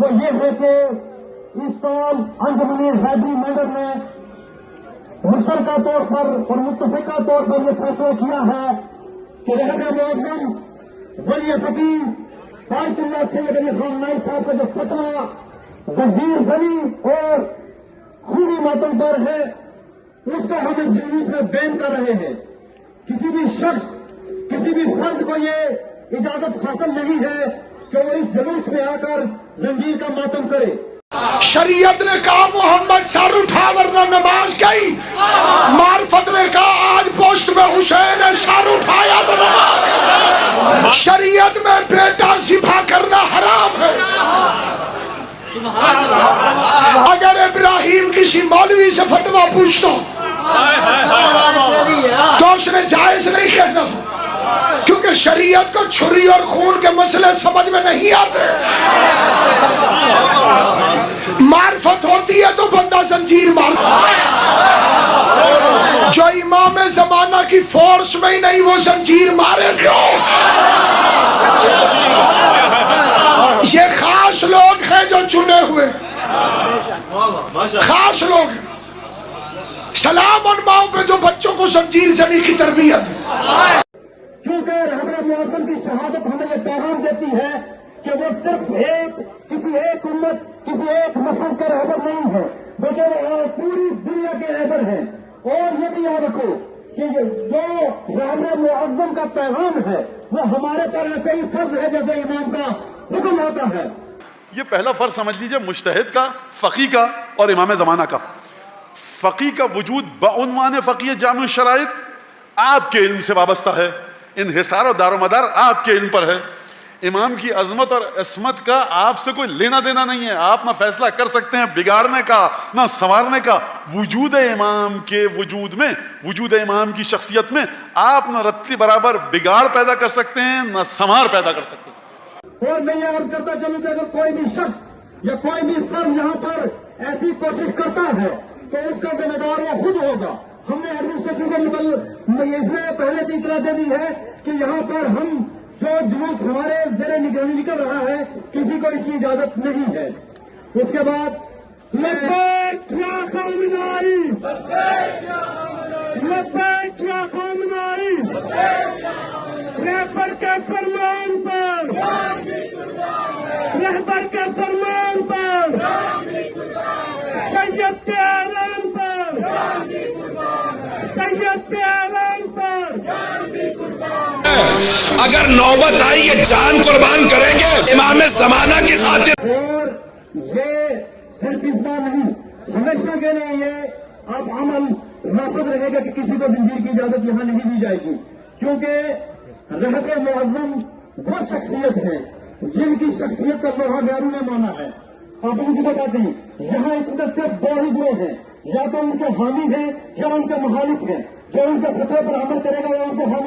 وہ یہ ہے کہ اس سال انجمن حیدری مینڈر نے مشترکہ طور پر اور متفقہ طور پر یہ فیصلہ کیا ہے کہ رہبر معظم ولی فقیر بیت اللہ سید علی خان نائی صاحب کا جو فتویٰ زنجیر زنی اور خونی ماتم پر ہے اس کو ہم اس جلوس میں بین کر رہے ہیں. کسی بھی شخص کسی بھی فرد کو یہ اجازت حاصل نہیں ہے کہ وہ اس جلوس میں آ کر زنجیر کا ماتم کرے. شریعت نے کہا محمد سر اٹھا ورنہ نماز گئی. معرفت نے کہا آج پوسٹ میں حسین ہے سر اٹھایا تو نماز گئی. شریعت میں بیٹا ذبح کرنا حرام ہے. اگر ابراہیم کسی مولوی سے فتویٰ پوچھتا تو اس نے جائز نہیں کہنا تھا کیونکہ شریعت کو چھری اور خون کے مسئلے سمجھ میں نہیں آتے. معرفت ہوتی ہے تو بندہ زنجیر مارتا. جو امام زمانہ کی فورس میں ہی نہیں وہ زنجیر مارے کیوں؟ یہ خاص لوگ ہیں جو چنے ہوئے خاص لوگ ہیں. سلام ان ماؤں پہ جو بچوں کو زنجیر زنی کی تربیت ہے. کیونکہ رہبر معظم کی شہادت ہمیں یہ پیغام دیتی ہے کہ وہ صرف کسی ایک امت کسی ایک نسل کے رہبر نہیں ہے بلکہ وہ پوری دنیا کے رہبر ہیں. اور یہ بھی یاد رکھو کہ جو رہبر معظم کا پیغام ہے وہ ہمارے پر ایسے ہی فرض ہے جیسے امام کا حکم ہوتا ہے. یہ پہلا فرق سمجھ لیجئے مجتہد کا، فقیہ کا اور امام زمانہ کا. فقیہ کا وجود بعنوان فقیہ جامع الشرائط آپ کے علم سے وابستہ ہے. انحصار و دار و مدار آپ کے علم پر ہے. امام کی عظمت اور عصمت کا آپ سے کوئی لینا دینا نہیں ہے. آپ نہ فیصلہ کر سکتے ہیں بگاڑنے کا نہ سنوارنے کا. وجود امام کے وجود میں، وجود امام کی شخصیت میں آپ نہ رتی برابر بگاڑ پیدا کر سکتے ہیں نہ سنوار پیدا کر سکتے ہیں. اور میں یہ عرض کرتا چلوں کہ اگر کوئی بھی شخص یا کوئی بھی فرد یہاں پر ایسی کوشش کرتا ہے تو اس کا ذمہ دار وہ خود ہوگا. ہم نے ایڈمنسٹریشن کو اس میں پہلے سے اطلاع دے دی ہے کہ یہاں پر ہم جو جلوس ہمارے زیر نگرانی نکل رہا ہے کسی کو اس کی اجازت نہیں ہے. اس کے بعد لبیک یا قوم نائی، لبیک یا قوم نائی، رہبر کے فرمان پر، رہبر کے فرمان پر، سید کے اعلان پر، سید کے اعلان پر. اگر نوبت آئی یہ جان قربان کریں گے امام زمانہ کی خاطر. اور یہ صرف اس بار نہیں، ہمیشہ کے لیے یہ اب عمل نافذ رہے گا کہ کسی کو زنجیر کی اجازت یہاں نہیں دی جائے گی. کیونکہ رہبر معظم وہ شخصیت ہے جن کی شخصیت کا لوہا گارو نے مانا ہے. آپ ان کو بتاتے ہیں یہاں اس وقت صرف دو ہی گروہ ہیں، یا تو ان کے حامی ہیں یا ان کے مخالف ہیں. جو ان کے فتح پر عمل کرے گا یا ان کو حامی